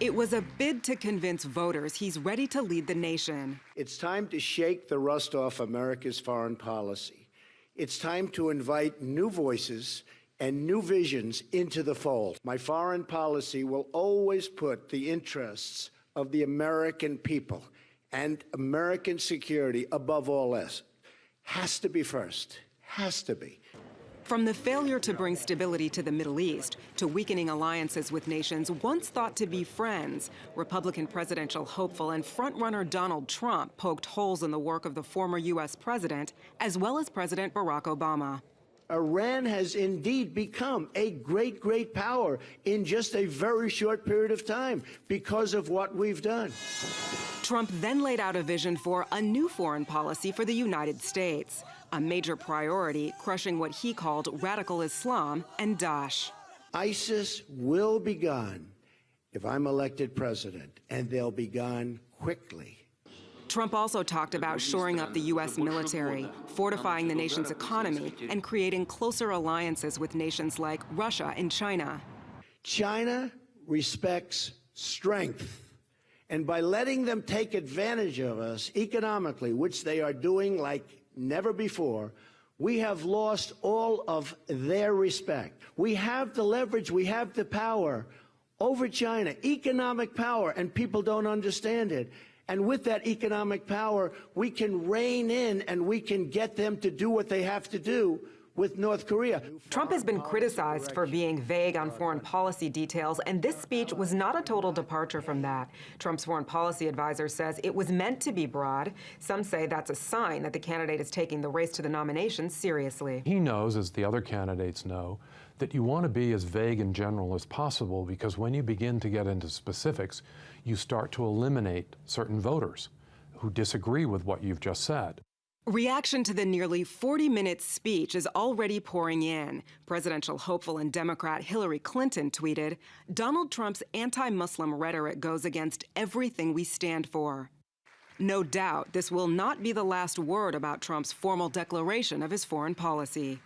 It was a bid to convince voters he's ready to lead the nation. It's time to shake the rust off America's foreign policy. It's time to invite new voices and new visions into the fold. My foreign policy will always put the interests of the American people and American security above all else. Has to be first. Has to be. From the failure to bring stability to the Middle East to weakening alliances with nations once thought to be friends, Republican presidential hopeful and frontrunner Donald Trump poked holes in the work of the former U.S. president, as well as President Barack Obama. Iran has indeed become a great, great power in just a very short period of time because of what we've done. Trump then laid out a vision for a new foreign policy for the United States, a major priority crushing what he called radical Islam and Daesh. ISIS will be gone if I'm elected president, and they'll be gone quickly. Trump also talked about shoring up the U.S. military, fortifying the nation's economy, and creating closer alliances with nations like Russia and China. China respects strength. And by letting them take advantage of us economically, which they are doing like never before, we have lost all of their respect. We have the leverage, we have the power over China, economic power, and people don't understand it. And with that economic power, we can rein in and we can get them to do what they have to do with North Korea. Trump has been criticized for being vague on foreign policy details, and this speech was not a total departure from that. Trump's foreign policy advisor says it was meant to be broad. Some say that's a sign that the candidate is taking the race to the nomination seriously. He knows, as the other candidates know, that you want to be as vague and general as possible, because when you begin to get into specifics, you start to eliminate certain voters who disagree with what you've just said. Reaction to the nearly 40-minute speech is already pouring in. Presidential hopeful and Democrat Hillary Clinton tweeted, "Donald Trump's anti-Muslim rhetoric goes against everything we stand for." No doubt this will not be the last word about Trump's formal declaration of his foreign policy.